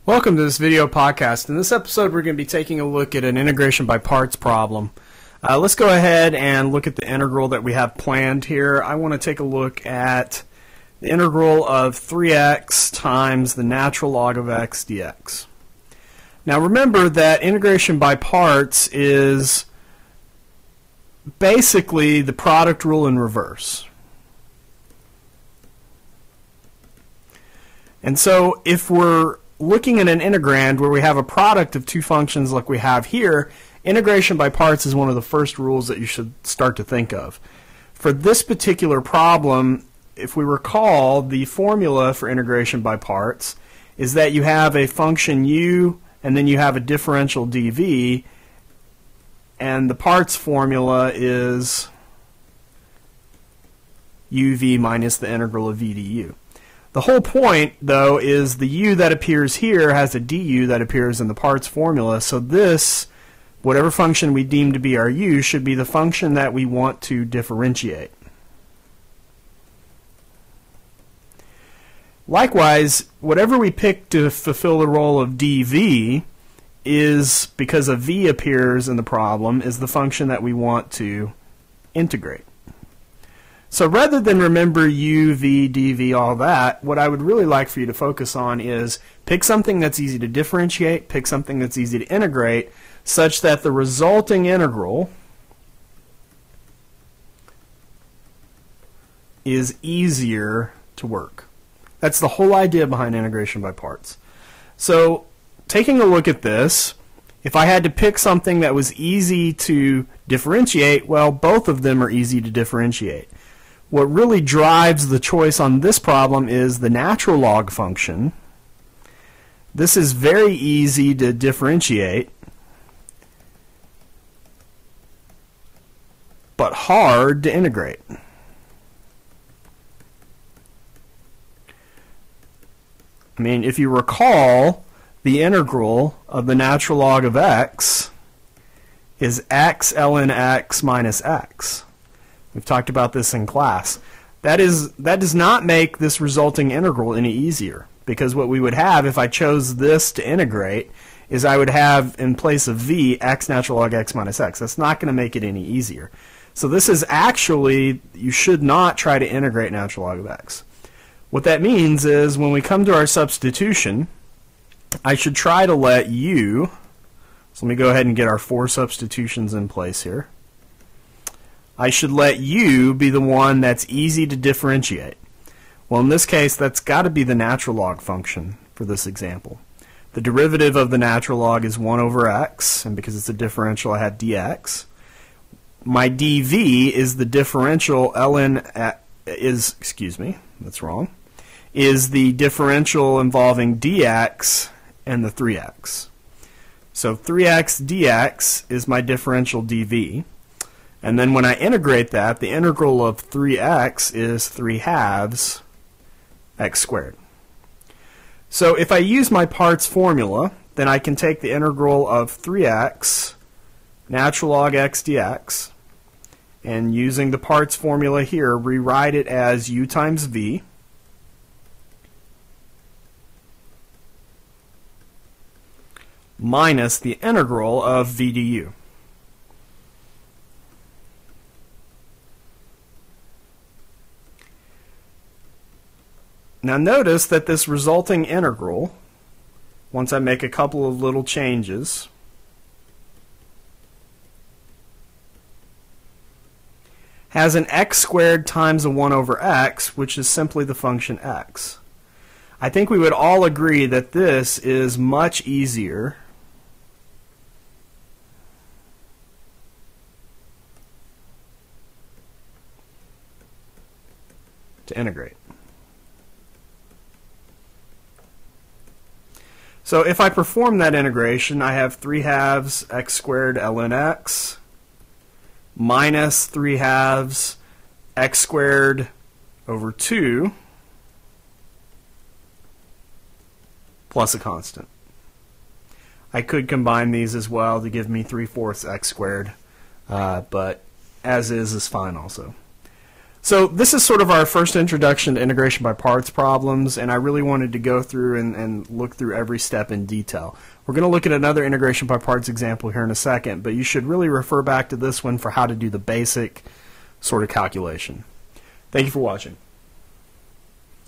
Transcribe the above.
Welcome to this video podcast. In this episode, we're going to be taking a look at an integration by parts problem. Let's go ahead and look at the integral that we have planned here. I want to take a look at the integral of 3x times the natural log of x dx. Now remember that integration by parts is basically the product rule in reverse. And so if we're looking at an integrand where we have a product of two functions like we have here, integration by parts is one of the first rules that you should start to think of. For this particular problem, if we recall, the formula for integration by parts is that you have a function u and then you have a differential dv, and the parts formula is uv minus the integral of v du. The whole point, though, is the u that appears here has a du that appears in the parts formula, so this, whatever function we deem to be our u, should be the function that we want to differentiate. Likewise, whatever we pick to fulfill the role of dv is, because a v appears in the problem, is the function that we want to integrate. So rather than remember u, v, dv, all that, what I would really like for you to focus on is pick something that's easy to differentiate, pick something that's easy to integrate, such that the resulting integral is easier to work. That's the whole idea behind integration by parts. So taking a look at this, if I had to pick something that was easy to differentiate, well, both of them are easy to differentiate. What really drives the choice on this problem is the natural log function. This is very easy to differentiate, but hard to integrate. I mean, if you recall, the integral of the natural log of x is x ln x minus x. We've talked about this in class. That does not make this resulting integral any easier, because what we would have if I chose this to integrate is I would have, in place of v, x natural log x minus x. That's not going to make it any easier. So this is actually, you should not try to integrate natural log of x. What that means is when we come to our substitution, I should try to let u, so let me go ahead and get our 4 substitutions in place here. I should let u be the one that's easy to differentiate. Well, in this case, that's got to be the natural log function for this example. The derivative of the natural log is 1 over x, and because it's a differential, I have dx. My dv is the differential ln is, excuse me, that's wrong, is the differential involving dx and the 3x. So 3x dx is my differential dv. And then when I integrate that, the integral of 3x is 3/2 x squared. So if I use my parts formula, then I can take the integral of 3x natural log x dx, and using the parts formula here, rewrite it as u times v minus the integral of v du. Now notice that this resulting integral, once I make a couple of little changes, has an x squared times a 1 over x, which is simply the function x. I think we would all agree that this is much easier to integrate. So if I perform that integration, I have 3/2 x squared ln x minus 3/2 x squared over 2 plus a constant. I could combine these as well to give me 3/4 x squared, but as is fine also. So this is sort of our first introduction to integration by parts problems, and I really wanted to go through and look through every step in detail. We're going to look at another integration by parts example here in a second, but you should really refer back to this one for how to do the basic sort of calculation. Thank you for watching.